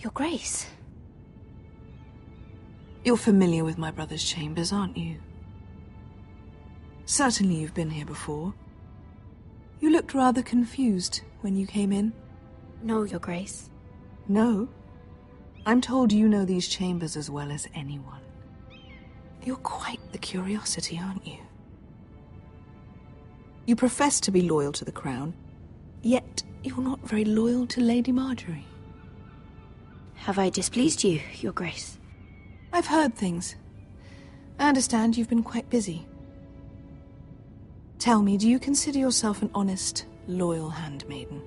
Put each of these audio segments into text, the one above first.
Your Grace. You're familiar with my brother's chambers, aren't you? Certainly you've been here before. You looked rather confused when you came in. No, Your Grace. No? I'm told you know these chambers as well as anyone. You're quite the curiosity, aren't you? You profess to be loyal to the crown, yet you're not very loyal to Lady Marjorie. Have I displeased you, Your Grace? I've heard things. I understand you've been quite busy. Tell me, do you consider yourself an honest, loyal handmaiden?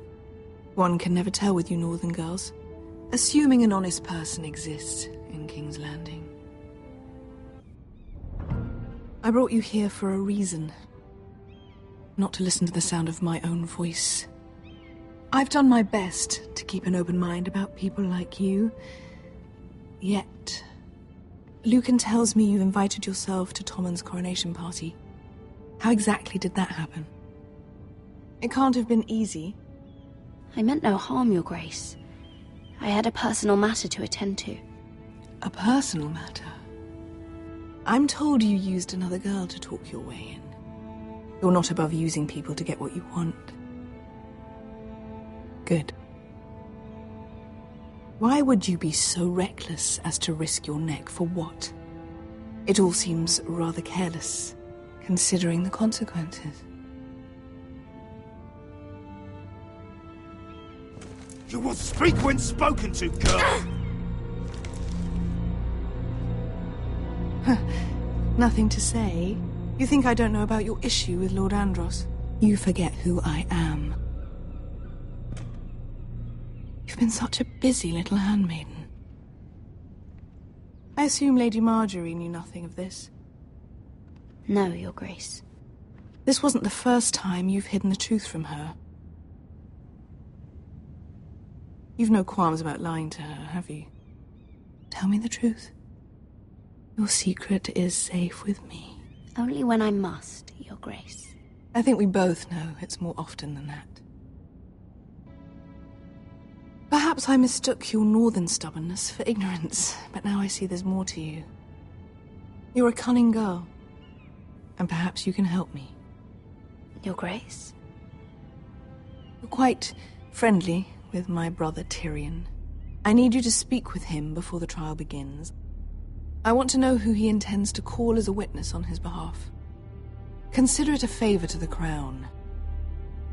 One can never tell with you northern girls. Assuming an honest person exists in King's Landing. I brought you here for a reason. Not to listen to the sound of my own voice. I've done my best to keep an open mind about people like you. Yet, Lucan tells me you invited yourself to Tommen's coronation party. How exactly did that happen? It can't have been easy. I meant no harm, Your Grace. I had a personal matter to attend to. A personal matter? I'm told you used another girl to talk your way in. You're not above using people to get what you want. Good. Why would you be so reckless as to risk your neck for what? It all seems rather careless, considering the consequences. You will speak when spoken to, girl! Nothing to say? You think I don't know about your issue with Lord Andros? You forget who I am. You've been such a busy little handmaiden. I assume Lady Marjorie knew nothing of this. No, Your Grace. This wasn't the first time you've hidden the truth from her. You've no qualms about lying to her, have you? Tell me the truth. Your secret is safe with me. Only when I must, Your Grace. I think we both know it's more often than that. Perhaps I mistook your northern stubbornness for ignorance, but now I see there's more to you. You're a cunning girl, and perhaps you can help me. Your Grace? You're quite friendly with my brother Tyrion. I need you to speak with him before the trial begins. I want to know who he intends to call as a witness on his behalf. Consider it a favor to the crown.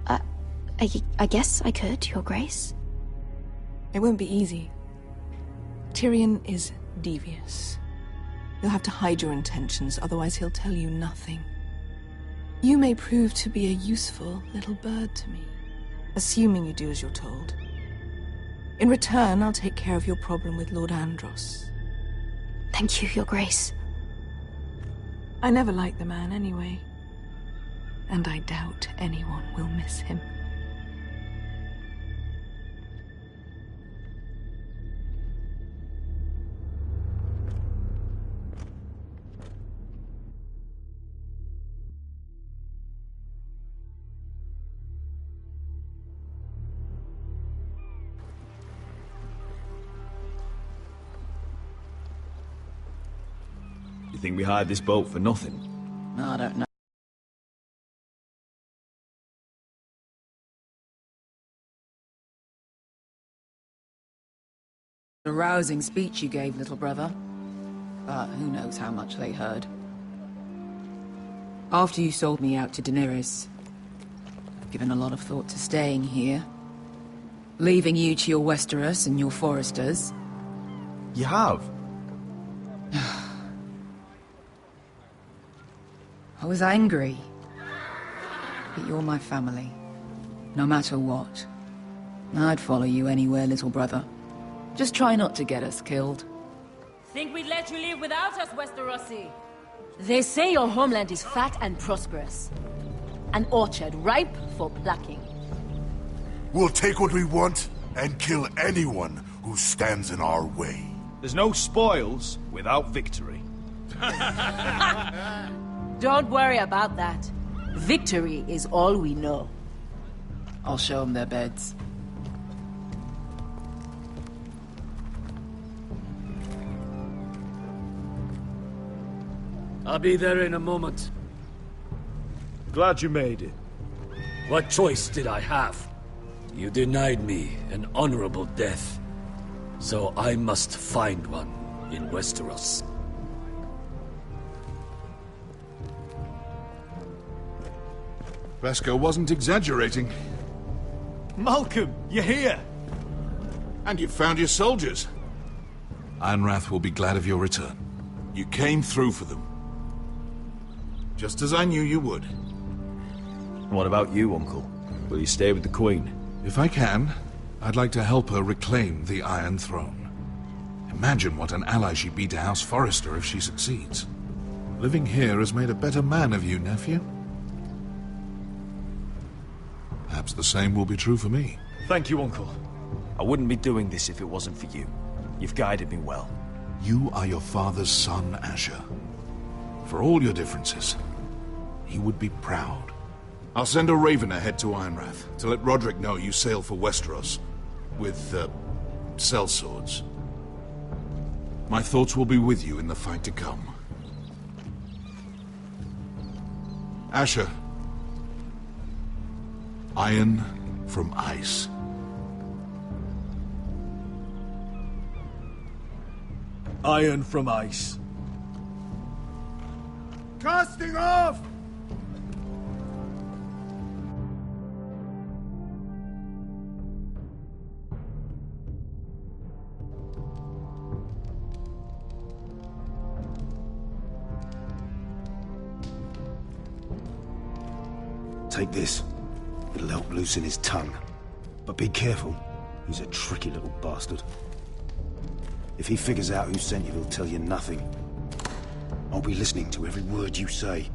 I guess I could, Your Grace. It won't be easy. Tyrion is devious. You'll have to hide your intentions, otherwise he'll tell you nothing. You may prove to be a useful little bird to me, assuming you do as you're told. In return, I'll take care of your problem with Lord Andros. Thank you, Your Grace. I never liked the man anyway. And I doubt anyone will miss him. You think we hired this boat for nothing? I don't know. A rousing speech you gave, little brother. But who knows how much they heard. After you sold me out to Daenerys, I've given a lot of thought to staying here. Leaving you to your Westeros and your Foresters. You have? I was angry. But you're my family. No matter what. I'd follow you anywhere, little brother. Just try not to get us killed. Think we'd let you live without us, Westerosi? They say your homeland is fat and prosperous. An orchard ripe for plucking. We'll take what we want and kill anyone who stands in our way. There's no spoils without victory. Don't worry about that. Victory is all we know. I'll show them their beds. I'll be there in a moment. Glad you made it. What choice did I have? You denied me an honorable death, so I must find one in Westeros. Vasco wasn't exaggerating. Malcolm, you're here! And you've found your soldiers. Ironrath will be glad of your return. You came through for them. Just as I knew you would. What about you, Uncle? Will you stay with the Queen? If I can, I'd like to help her reclaim the Iron Throne. Imagine what an ally she'd be to House Forrester if she succeeds. Living here has made a better man of you, nephew. Perhaps the same will be true for me. Thank you, Uncle. I wouldn't be doing this if it wasn't for you. You've guided me well. You are your father's son, Asher. For all your differences, he would be proud. I'll send a raven ahead to Ironrath to let Roderick know you sail for Westeros with, sellswords. My thoughts will be with you in the fight to come. Asher. Iron from ice. Iron from ice. Casting off! Take this. It'll help loosen his tongue. But be careful. He's a tricky little bastard. If he figures out who sent you, he'll tell you nothing. I'll be listening to every word you say.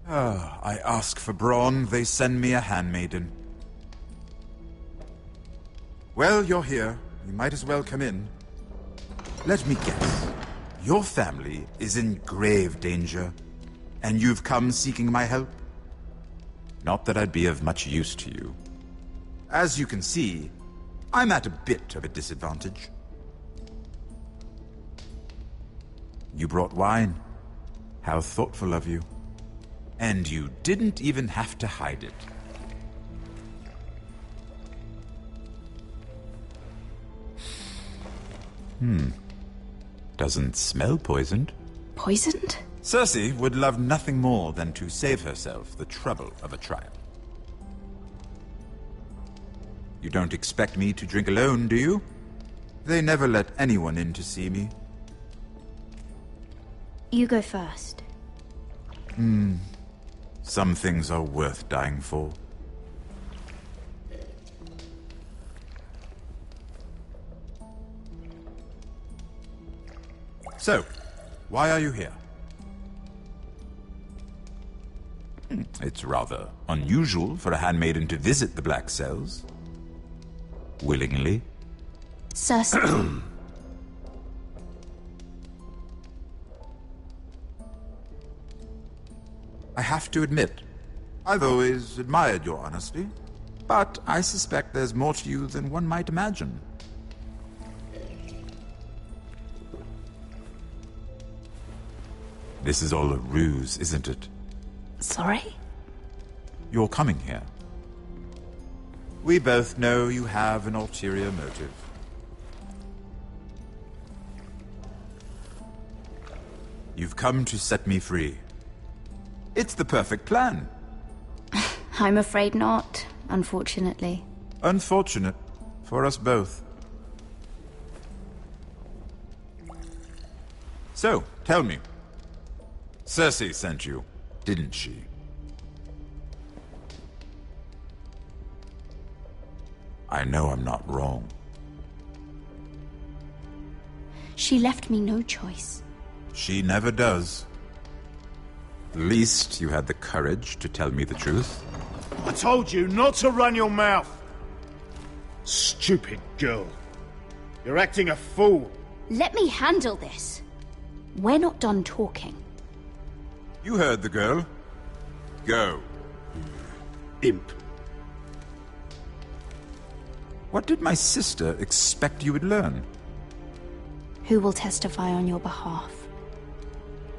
I ask for brawn, they send me a handmaiden. Well, you're here. You might as well come in. Let me guess. Your family is in grave danger, and you've come seeking my help? Not that I'd be of much use to you. As you can see, I'm at a bit of a disadvantage. You brought wine. How thoughtful of you. And you didn't even have to hide it. Doesn't smell poisoned. Poisoned? Cersei would love nothing more than to save herself the trouble of a trial. You don't expect me to drink alone, do you? They never let anyone in to see me. You go first. Some things are worth dying for. So, why are you here? It's rather unusual for a handmaiden to visit the Black Cells. Willingly. Cersei. I have to admit, I've always admired your honesty, but I suspect there's more to you than one might imagine. This is all a ruse, isn't it? Sorry? You're coming here. We both know you have an ulterior motive. You've come to set me free. It's the perfect plan. I'm afraid not, unfortunately. Unfortunate for us both. So, tell me. Cersei sent you, didn't she? I know I'm not wrong. She left me no choice. She never does. At least you had the courage to tell me the truth. I told you not to run your mouth! Stupid girl. You're acting a fool. Let me handle this. We're not done talking. You heard the girl. Go. Imp. What did my sister expect you would learn? Who will testify on your behalf?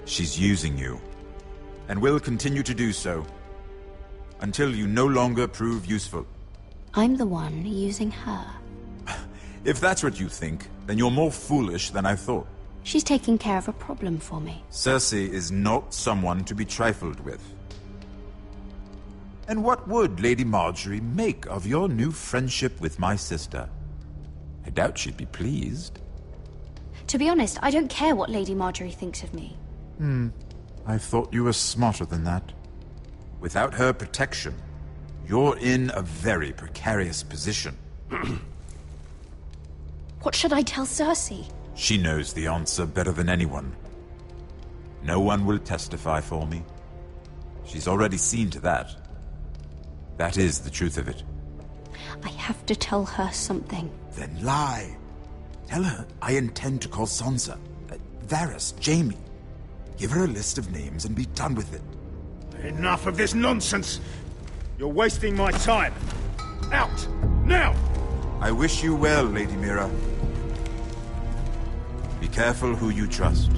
She's using you, and will continue to do so, until you no longer prove useful. I'm the one using her. If that's what you think, then you're more foolish than I thought. She's taking care of a problem for me. Cersei is not someone to be trifled with. And what would Lady Marjorie make of your new friendship with my sister? I doubt she'd be pleased. To be honest, I don't care what Lady Marjorie thinks of me. I thought you were smarter than that. Without her protection, you're in a very precarious position. What should I tell Cersei? She knows the answer better than anyone. No one will testify for me. She's already seen to that. That is the truth of it. I have to tell her something. Then lie. Tell her I intend to call Sansa, Varys, Jaime. Give her a list of names and be done with it. Enough of this nonsense! You're wasting my time! Out! Now! I wish you well, Lady Mira. Be careful who you trust.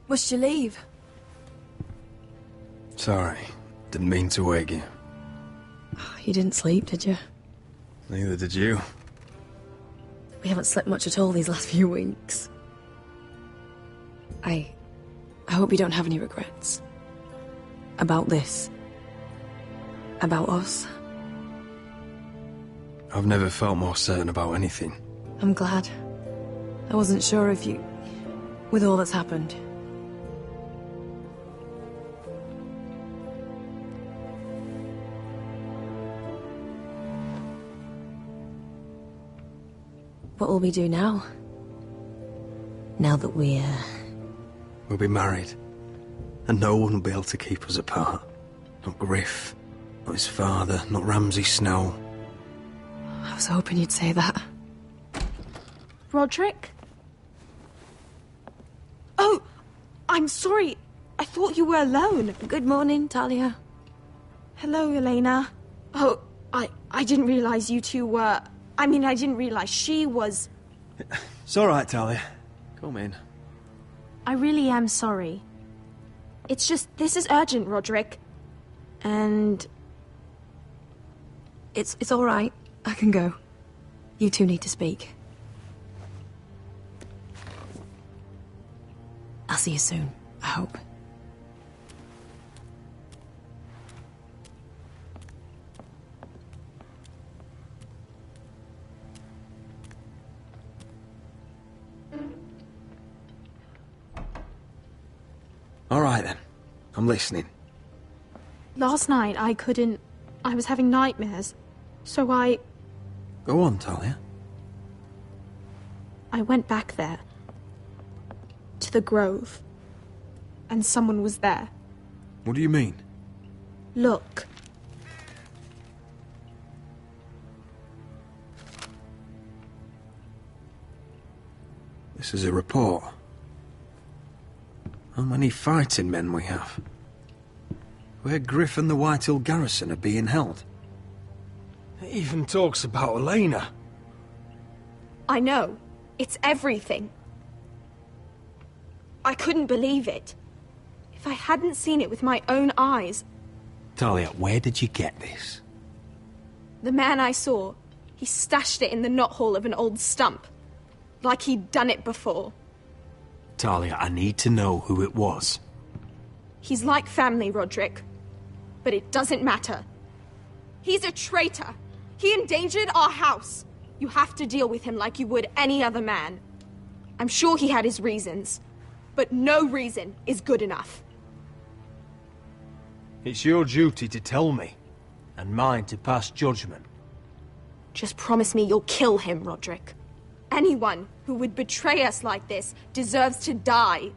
Must you leave? Sorry, didn't mean to wake you. You didn't sleep, did you? Neither did you. We haven't slept much at all these last few weeks. I hope you don't have any regrets. About this. About us. I've never felt more certain about anything. I'm glad. I wasn't sure if you... with all that's happened. What will we do now? Now that we'll be married. And no one will be able to keep us apart. Not Griff, not his father, not Ramsay Snow. I was hoping you'd say that. Roderick? Oh, I'm sorry. I thought you were alone. Good morning, Talia. Hello, Elena. Oh, I didn't realize you two were... I mean, I didn't realize she was... It's all right, Talia. Come in. I really am sorry. It's just, this is urgent, Roderick. And... It's all right. I can go. You two need to speak. I'll see you soon, I hope. All right, then. I'm listening. Last night, I was having nightmares. So I Go on, Talia. went back there. To the grove. And someone was there. What do you mean? Look. This is a report. How many fighting men we have? Where Griff and the Whitehill garrison are being held. It even talks about Elena. I know. It's everything. I couldn't believe it. If I hadn't seen it with my own eyes... Talia, where did you get this? The man I saw, he stashed it in the knothole of an old stump. Like he'd done it before. Talia, I need to know who it was. He's like family, Roderick. But it doesn't matter. He's a traitor. He endangered our house. You have to deal with him like you would any other man. I'm sure he had his reasons. But no reason is good enough. It's your duty to tell me, and mine to pass judgment. Just promise me you'll kill him, Roderick. Anyone who would betray us like this deserves to die.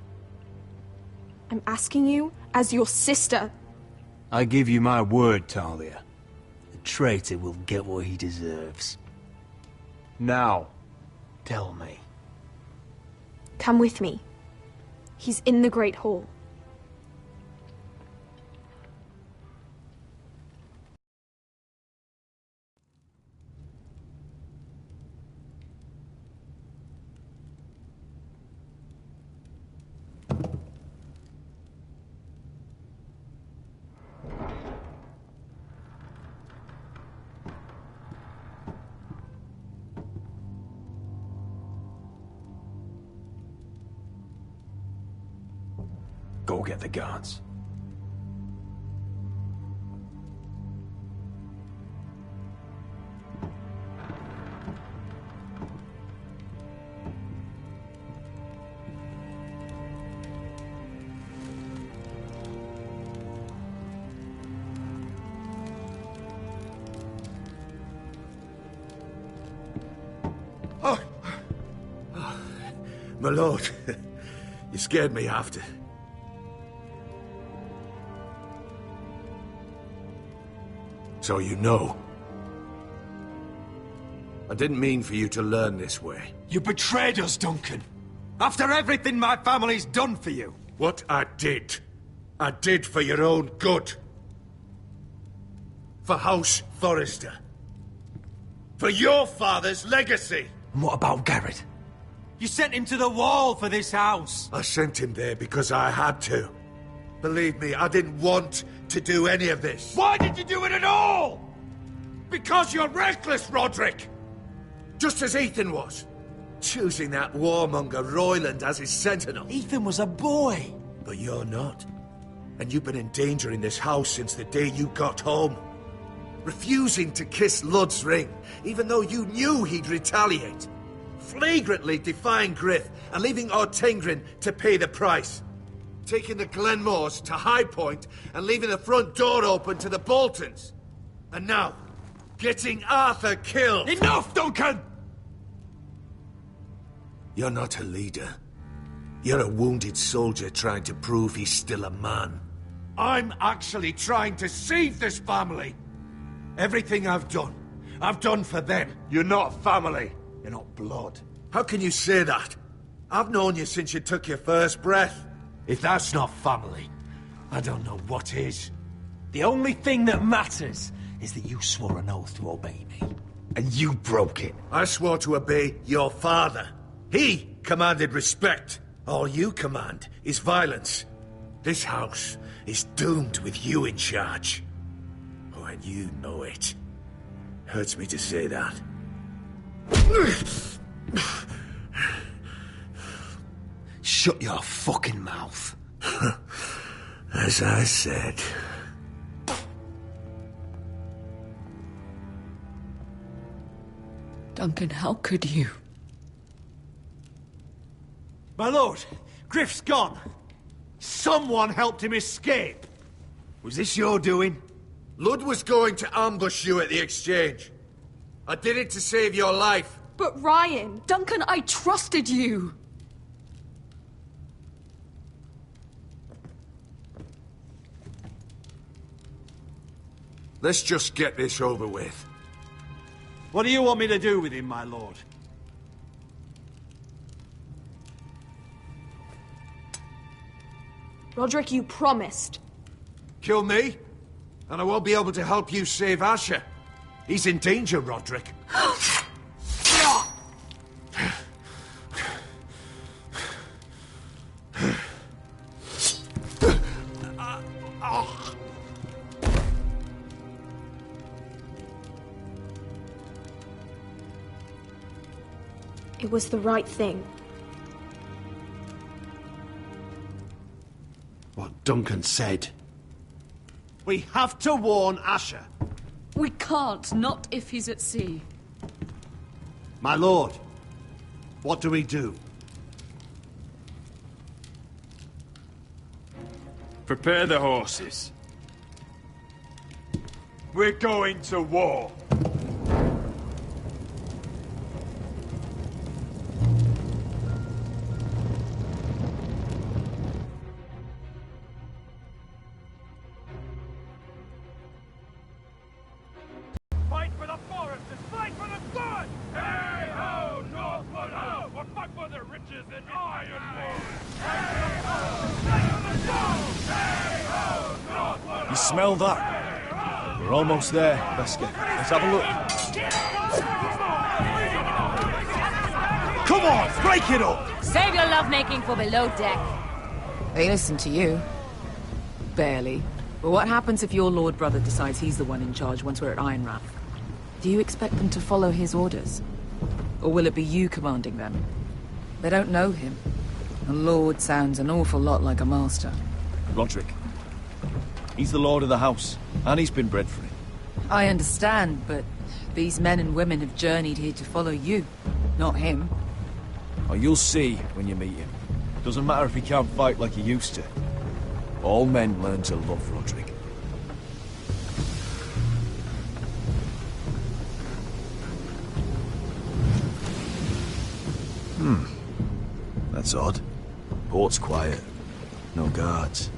I'm asking you as your sister. I give you my word, Talia. The traitor will get what he deserves. Now, tell me. Come with me. He's in the Great Hall. Go get the guards. My lord, you scared me after. So you know. I didn't mean for you to learn this way. You betrayed us, Duncan! After everything my family's done for you! What I did for your own good. For House Forrester. For your father's legacy! And what about Garrett? You sent him to the wall for this house! I sent him there because I had to. Believe me, I didn't want to do any of this. Why did you do it at all? Because you're reckless, Roderick! Just as Ethan was. Choosing that warmonger Royland as his sentinel. Ethan was a boy. But you're not. And you've been in danger in this house since the day you got home. Refusing to kiss Ludd's ring, even though you knew he'd retaliate. Flagrantly defying Griff and leaving Ortengrin to pay the price. Taking the Glenmores to High Point and leaving the front door open to the Boltons. And now, getting Arthur killed. Enough, Duncan! You're not a leader. You're a wounded soldier trying to prove he's still a man. I'm actually trying to save this family. Everything I've done for them. You're not family. You're not blood. How can you say that? I've known you since you took your first breath. If that's not family, I don't know what is. The only thing that matters is that you swore an oath to obey me. And you broke it. I swore to obey your father. He commanded respect. All you command is violence. This house is doomed with you in charge. Oh, and you know it. Hurts me to say that. Shut your fucking mouth. As I said. Duncan, how could you? My lord, Griff's gone. Someone helped him escape. Was this your doing? Ludd was going to ambush you at the exchange. I did it to save your life. But Ryan... Duncan, I trusted you! Let's just get this over with. What do you want me to do with him, my lord? Roderick, you promised. Kill me, and I won't be able to help you save Asher. He's in danger, Roderick. It was the right thing. What Duncan said. We have to warn Asher. We can't, not if he's at sea. My lord, what do we do? Prepare the horses. We're going to war. smell that? We're almost there, Veska. Let's have a look. Come on, break it up! Save your lovemaking for below deck. They listen to you. Barely. But what happens if your Lord Brother decides he's the one in charge once we're at Ironrath? Do you expect them to follow his orders? Or will it be you commanding them? They don't know him. A Lord sounds an awful lot like a master. Roderick. He's the Lord of the house, and he's been bred for it. I understand, but these men and women have journeyed here to follow you, not him. Oh, you'll see when you meet him. Doesn't matter if he can't fight like he used to. All men learn to love Roderick. That's odd. Port's quiet. No guards.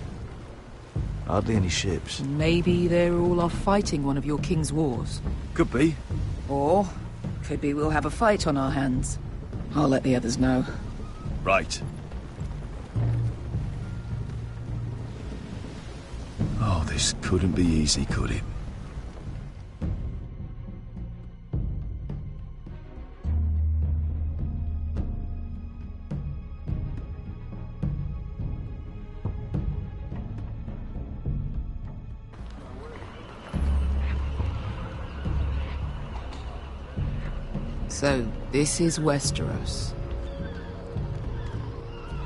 Hardly any ships. Maybe they're all off fighting one of your king's wars. Could be. Or, could be we'll have a fight on our hands. I'll let the others know. Right. Oh, this couldn't be easy, could it? So, this is Westeros.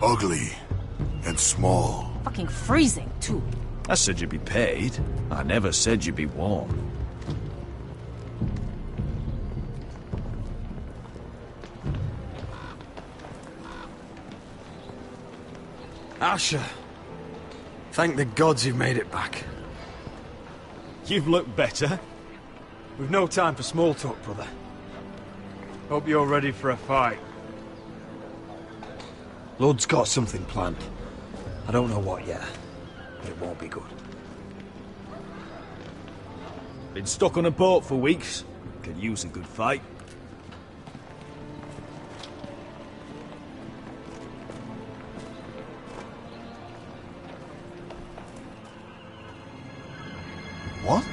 Ugly and small. Fucking freezing, too. I said you'd be paid. I never said you'd be warm. Asher. Thank the gods you've made it back. You've looked better. We've no time for small talk, brother. Hope you're ready for a fight. Lord's got something planned. I don't know what yet, but it won't be good. Been stuck on a boat for weeks. Could use a good fight. What?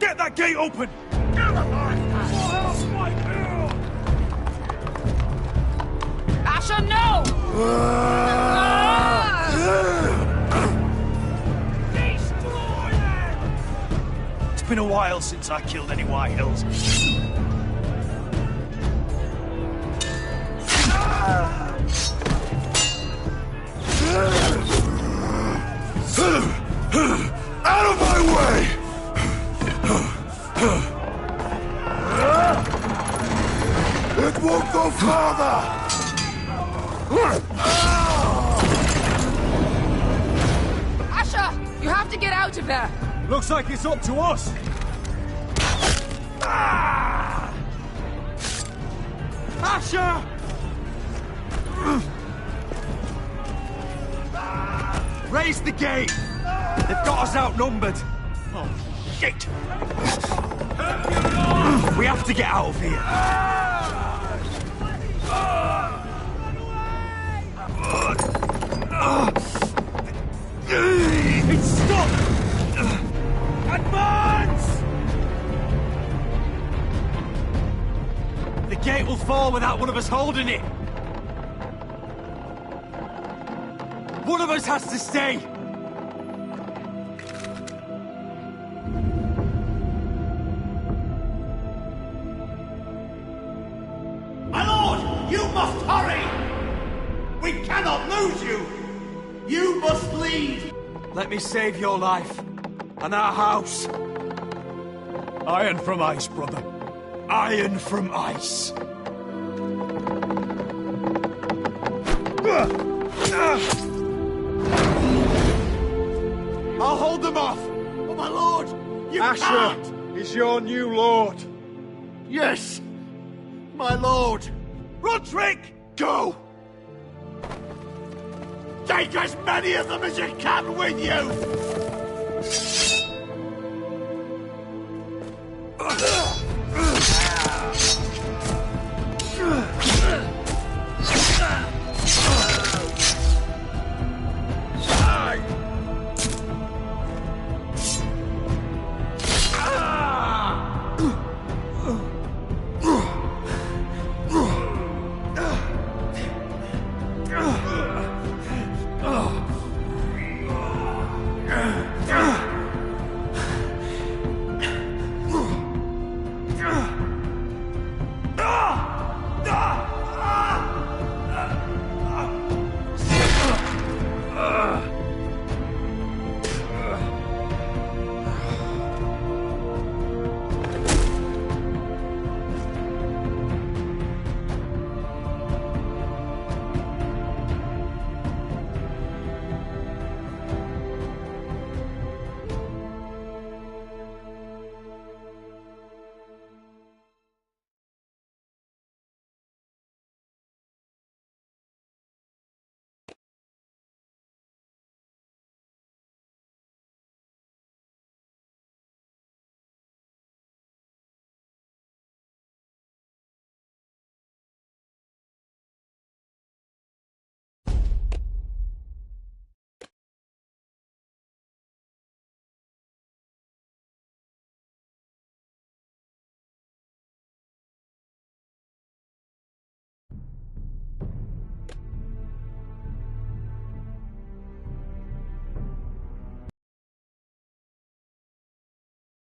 Get that gate open! Asher, no! It's been a while since I killed any White Hills. Out of my way! It won't go farther! Asher! You have to get out of there! Looks like it's up to us! Asher! Raise the gate! They've got us outnumbered! Oh, shit! We have to get out of here! It's stuck! Advance! The gate will fall without one of us holding it! One of us has to stay! My lord, you must hurry! We cannot lose you! You must lead! Let me save your life, and our house. Iron from ice, brother. Iron from ice. I'll hold them off! Oh, my lord! You Asher can't! is your new lord. Yes! My lord! Roderick! Go! Take as many of them as you can with you!